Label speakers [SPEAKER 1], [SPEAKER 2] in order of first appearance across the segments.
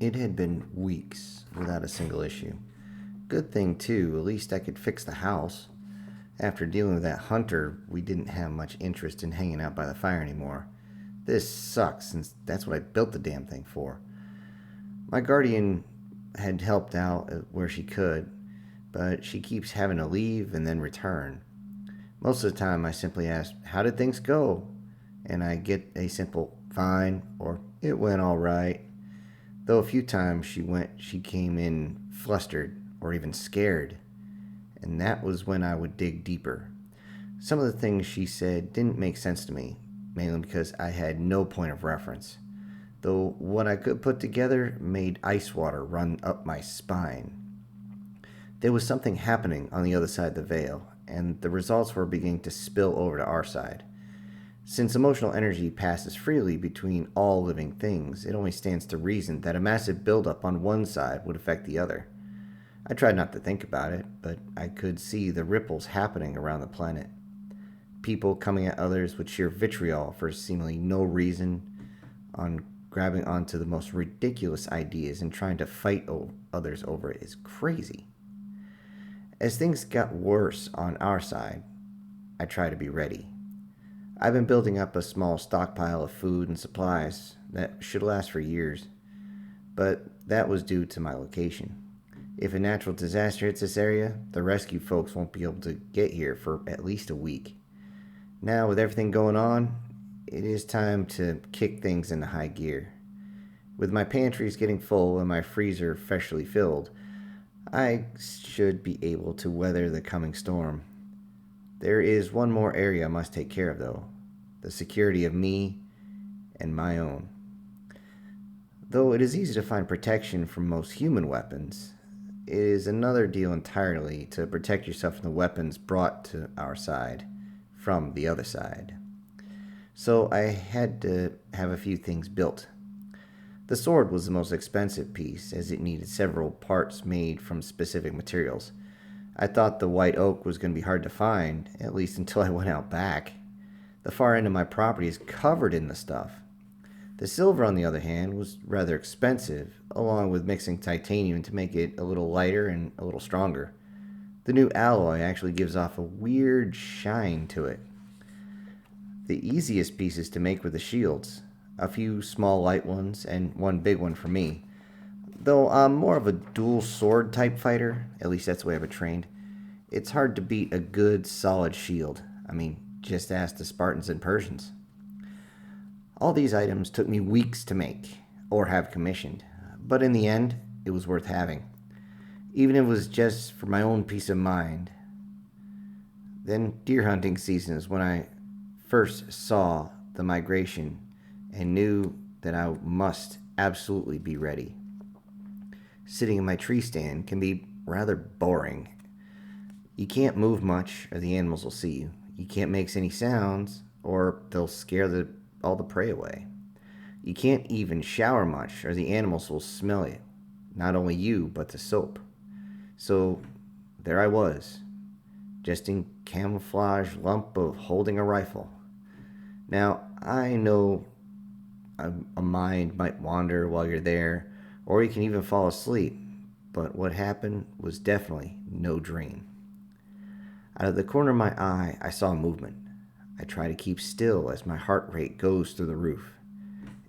[SPEAKER 1] It had been weeks without a single issue. Good thing, too, at least I could fix the house. After dealing with that hunter, we didn't have much interest in hanging out by the fire anymore. This sucks, since that's what I built the damn thing for. My guardian had helped out where she could, but she keeps having to leave and then return. Most of the time, I simply ask, "How did things go?" And I get a simple "fine" or "it went all right." Though a few times she came in flustered or even scared, and that was when I would dig deeper. Some of the things she said didn't make sense to me, mainly because I had no point of reference. Though what I could put together made ice water run up my spine. There was something happening on the other side of the veil, and the results were beginning to spill over to our side. Since emotional energy passes freely between all living things, it only stands to reason that a massive buildup on one side would affect the other. I tried not to think about it, but I could see the ripples happening around the planet. People coming at others with sheer vitriol for seemingly no reason, on grabbing onto the most ridiculous ideas and trying to fight others over it is crazy. As things got worse on our side, I tried to be ready. I've been building up a small stockpile of food and supplies that should last for years, but that was due to my location. If a natural disaster hits this area, the rescue folks won't be able to get here for at least a week. Now, with everything going on, it is time to kick things into high gear. With my pantries getting full and my freezer freshly filled, I should be able to weather the coming storm. There is one more area I must take care of, though: the security of me and my own. Though it is easy to find protection from most human weapons, it is another deal entirely to protect yourself from the weapons brought to our side from the other side. So I had to have a few things built. The sword was the most expensive piece, as it needed several parts made from specific materials. I thought the white oak was going to be hard to find, at least until I went out back. The far end of my property is covered in the stuff. The silver, on the other hand, was rather expensive, along with mixing titanium to make it a little lighter and a little stronger. The new alloy actually gives off a weird shine to it. The easiest pieces to make were the shields, a few small light ones, and one big one for me. Though I'm more of a dual sword type fighter, at least that's the way I've been trained, it's hard to beat a good solid shield. Just ask the Spartans and Persians. All these items took me weeks to make, or have commissioned, but in the end, it was worth having, even if it was just for my own peace of mind. Then deer hunting season is when I first saw the migration and knew that I must absolutely be ready. Sitting in my tree stand can be rather boring. You can't move much or the animals will see you. You can't make any sounds or they'll scare all the prey away. You can't even shower much or the animals will smell it. Not only you, but the soap. So there I was, just in camouflage lump of holding a rifle. Now, I know a mind might wander while you're there, or you can even fall asleep, but what happened was definitely no dream. Out of the corner of my eye, I saw movement. I try to keep still as my heart rate goes through the roof.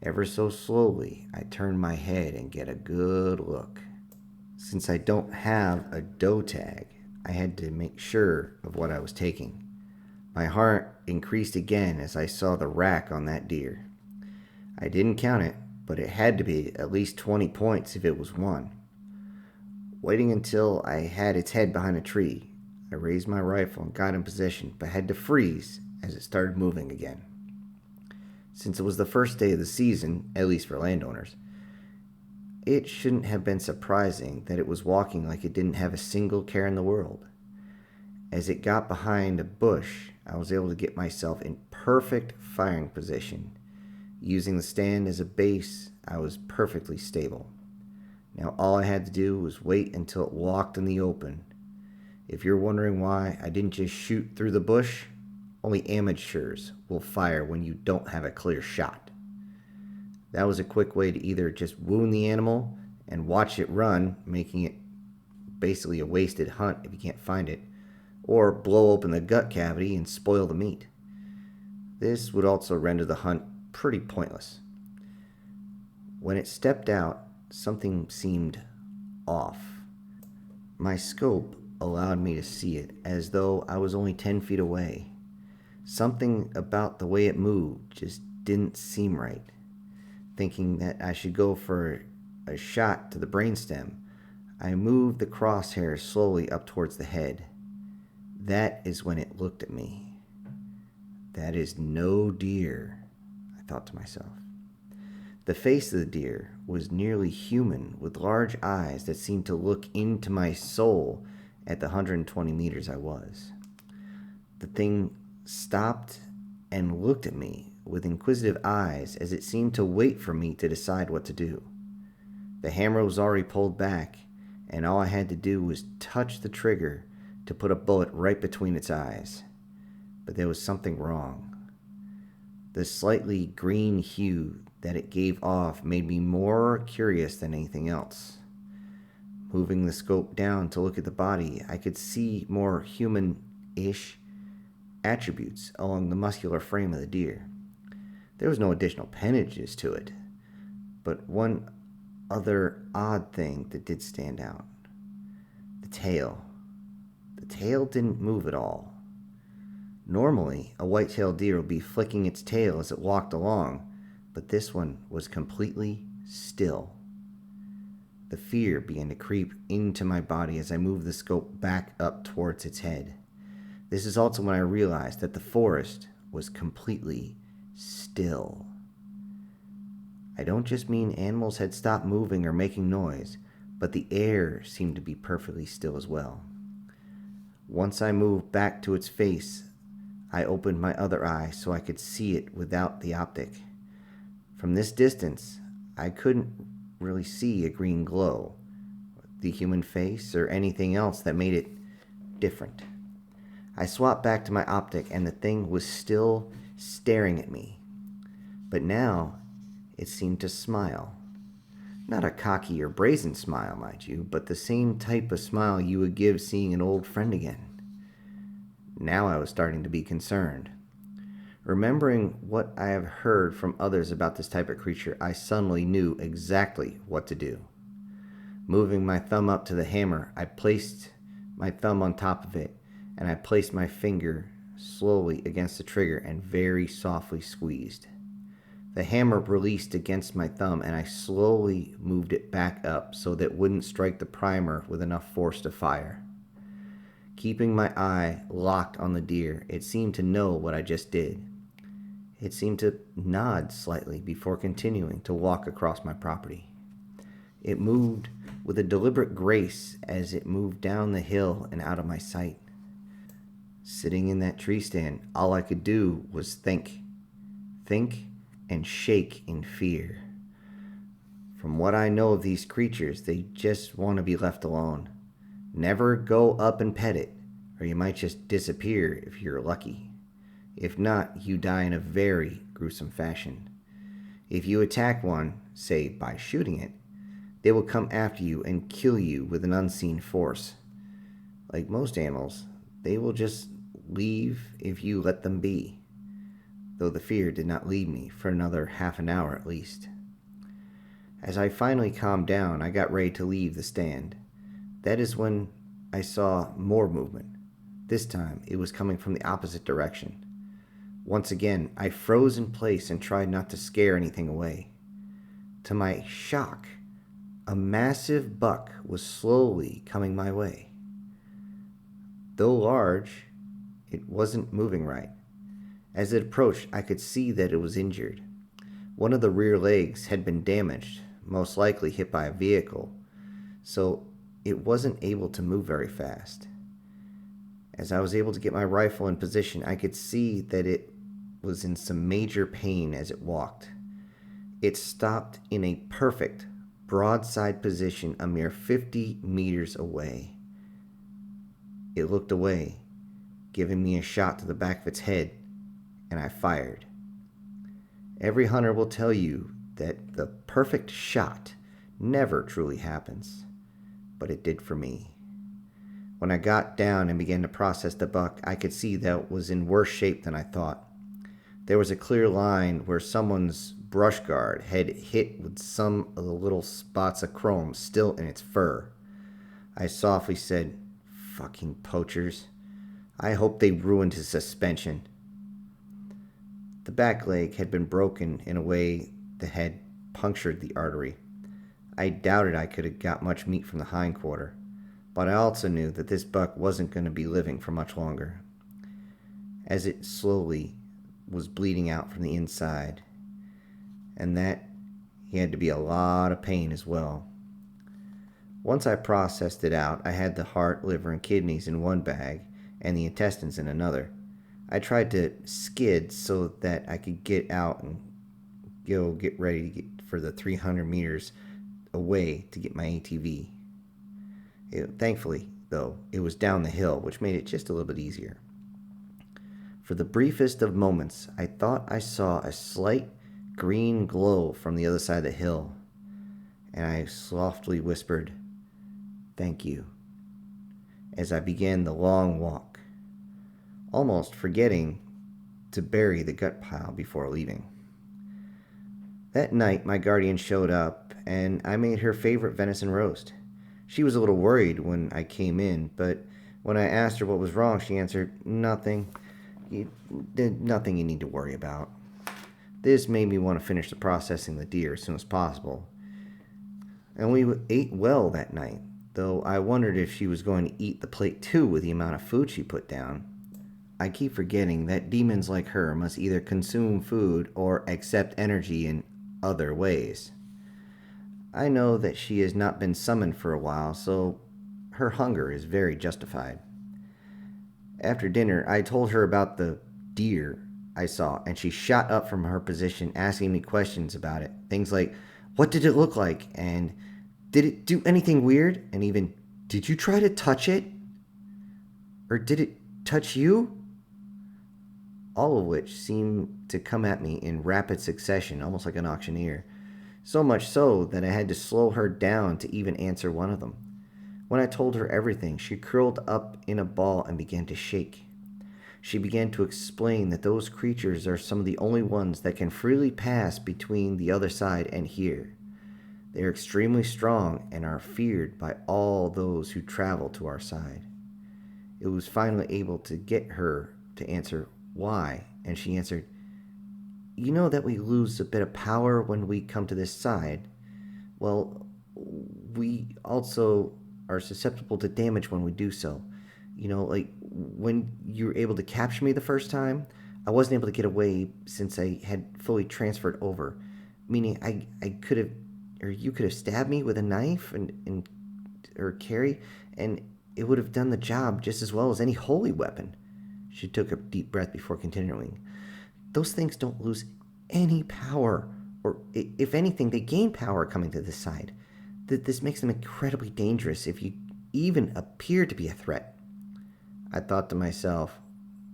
[SPEAKER 1] Ever so slowly, I turn my head and get a good look. Since I don't have a doe tag, I had to make sure of what I was taking. My heart increased again as I saw the rack on that deer. I didn't count it, but it had to be at least 20 points if it was one. Waiting until I had its head behind a tree, I raised my rifle and got in position, but had to freeze as it started moving again. Since it was the first day of the season, at least for landowners, it shouldn't have been surprising that it was walking like it didn't have a single care in the world. As it got behind a bush, I was able to get myself in perfect firing position. Using the stand as a base, I was perfectly stable. Now all I had to do was wait until it walked in the open. If you're wondering why I didn't just shoot through the bush, only amateurs will fire when you don't have a clear shot. That was a quick way to either just wound the animal and watch it run, making it basically a wasted hunt if you can't find it, or blow open the gut cavity and spoil the meat. This would also render the hunt pretty pointless. When it stepped out, something seemed off. My scope allowed me to see it as though I was only 10 feet away. Something about the way it moved just didn't seem right. Thinking that I should go for a shot to the brainstem, I moved the crosshair slowly up towards the head. That is when it looked at me. That is no deer, I thought to myself. The face of the deer was nearly human, with large eyes that seemed to look into my soul at the 120 meters I was. The thing stopped and looked at me with inquisitive eyes as it seemed to wait for me to decide what to do. The hammer was already pulled back, and all I had to do was touch the trigger to put a bullet right between its eyes. But there was something wrong. The slightly green hue that it gave off made me more curious than anything else. Moving the scope down to look at the body, I could see more human-ish attributes along the muscular frame of the deer. There was no additional appendages to it, but one other odd thing that did stand out. The tail. The tail didn't move at all. Normally, a white-tailed deer would be flicking its tail as it walked along, but this one was completely still. The fear began to creep into my body as I moved the scope back up towards its head. This is also when I realized that the forest was completely still. I don't just mean animals had stopped moving or making noise, but the air seemed to be perfectly still as well. Once I moved back to its face, I opened my other eye so I could see it without the optic. From this distance, I couldn't really see a green glow, the human face, or anything else that made it different. I swapped back to my optic and the thing was still staring at me. But now, it seemed to smile. Not a cocky or brazen smile, mind you, but the same type of smile you would give seeing an old friend again. Now I was starting to be concerned. Remembering what I have heard from others about this type of creature, I suddenly knew exactly what to do. Moving my thumb up to the hammer, I placed my thumb on top of it, and I placed my finger slowly against the trigger and very softly squeezed. The hammer released against my thumb, and I slowly moved it back up so that it wouldn't strike the primer with enough force to fire. Keeping my eye locked on the deer, it seemed to know what I just did. It seemed to nod slightly before continuing to walk across my property. It moved with a deliberate grace as it moved down the hill and out of my sight. Sitting in that tree stand, all I could do was think and shake in fear. From what I know of these creatures, they just want to be left alone. Never go up and pet it, or you might just disappear if you're lucky. If not, you die in a very gruesome fashion. If you attack one, say by shooting it, they will come after you and kill you with an unseen force. Like most animals, they will just leave if you let them be, though the fear did not leave me for another half an hour at least. As I finally calmed down, I got ready to leave the stand. That is when I saw more movement. This time, it was coming from the opposite direction. Once again, I froze in place and tried not to scare anything away. To my shock, a massive buck was slowly coming my way. Though large, it wasn't moving right. As it approached, I could see that it was injured. One of the rear legs had been damaged, most likely hit by a vehicle, so it wasn't able to move very fast. As I was able to get my rifle in position, I could see that it was in some major pain as it walked. It stopped in a perfect broadside position a mere 50 meters away. It looked away, giving me a shot to the back of its head, and I fired. Every hunter will tell you that the perfect shot never truly happens, but it did for me. When I got down and began to process the buck, I could see that it was in worse shape than I thought. There was a clear line where someone's brush guard had hit with some of the little spots of chrome still in its fur. I softly said, "Fucking poachers. I hope they ruined his suspension." The back leg had been broken in a way that had punctured the artery. I doubted I could have got much meat from the hindquarter, but I also knew that this buck wasn't going to be living for much longer, as it slowly was bleeding out from the inside, and that he had to be a lot of pain as well. Once I processed it out, I had the heart, liver, and kidneys in one bag and the intestines in another. I tried to skid so that I could get out and get ready to get for the 300 meters away to get my ATV. Thankfully, though, it was down the hill, which made it just a little bit easier. For the briefest of moments, I thought I saw a slight green glow from the other side of the hill, and I softly whispered, "Thank you," as I began the long walk, almost forgetting to bury the gut pile before leaving. That night, my guardian showed up, and I made her favorite venison roast. She was a little worried when I came in, but when I asked her what was wrong, she answered, "Nothing. Nothing you need to worry about." This made me want to finish the processing the deer as soon as possible. And we ate well that night, though I wondered if she was going to eat the plate too with the amount of food she put down. I keep forgetting that demons like her must either consume food or accept energy in other ways. I know that she has not been summoned for a while, so her hunger is very justified. After dinner, I told her about the deer I saw, and she shot up from her position asking me questions about it. Things like, "What did it look like?" and "Did it do anything weird?" and even, "Did you try to touch it?" or "Did it touch you?" All of which seemed to come at me in rapid succession, almost like an auctioneer. So much so that I had to slow her down to even answer one of them. When I told her everything, she curled up in a ball and began to shake. She began to explain that those creatures are some of the only ones that can freely pass between the other side and here. They are extremely strong and are feared by all those who travel to our side. It was finally able to get her to answer why, and she answered, "You know that we lose a bit of power when we come to this side. Well, we also are susceptible to damage when we do so. Like when you were able to capture me the first time, I wasn't able to get away since I had fully transferred over. Meaning I could have, or you could have stabbed me with a knife or carry, and it would have done the job just as well as any holy weapon." She took a deep breath before continuing. "Those things don't lose any power, or if anything, they gain power coming to this side. This makes them incredibly dangerous if you even appear to be a threat." I thought to myself,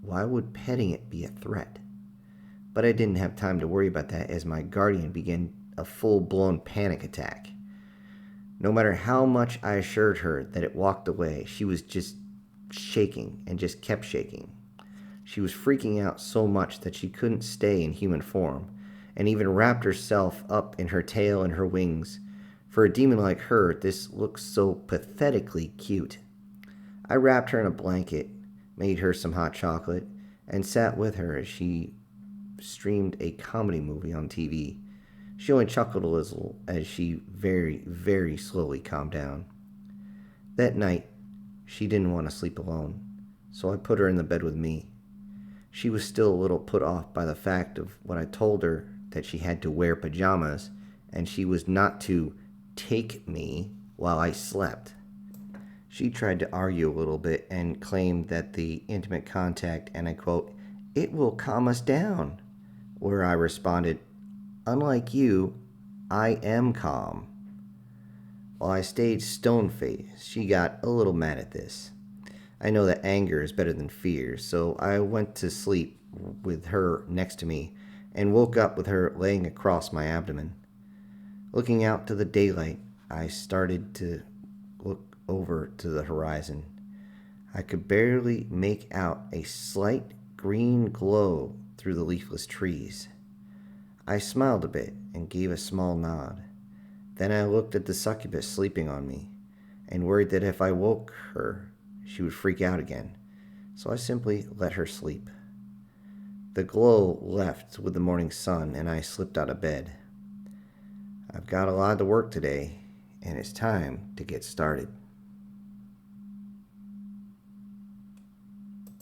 [SPEAKER 1] why would petting it be a threat? But I didn't have time to worry about that as my guardian began a full-blown panic attack. No matter how much I assured her that it walked away, she was just shaking and just kept shaking. She was freaking out so much that she couldn't stay in human form, and even wrapped herself up in her tail and her wings. For a demon like her, this looked so pathetically cute. I wrapped her in a blanket, made her some hot chocolate, and sat with her as she streamed a comedy movie on TV. She only chuckled a little as she very, very slowly calmed down. That night, she didn't want to sleep alone, so I put her in the bed with me. She was still a little put off by the fact of what I told her, that she had to wear pajamas, and she was not to take me while I slept. She tried to argue a little bit and claimed that the intimate contact, and I quote, "it will calm us down," where I responded, "Unlike you, I am calm." While I stayed stone-faced, she got a little mad at this. I know that anger is better than fear, so I went to sleep with her next to me and woke up with her laying across my abdomen. Looking out to the daylight, I started to look over to the horizon. I could barely make out a slight green glow through the leafless trees. I smiled a bit and gave a small nod. Then I looked at the succubus sleeping on me and worried that if I woke her, she would freak out again. So I simply let her sleep. The glow left with the morning sun and I slipped out of bed. I've got a lot of work today and it's time to get started.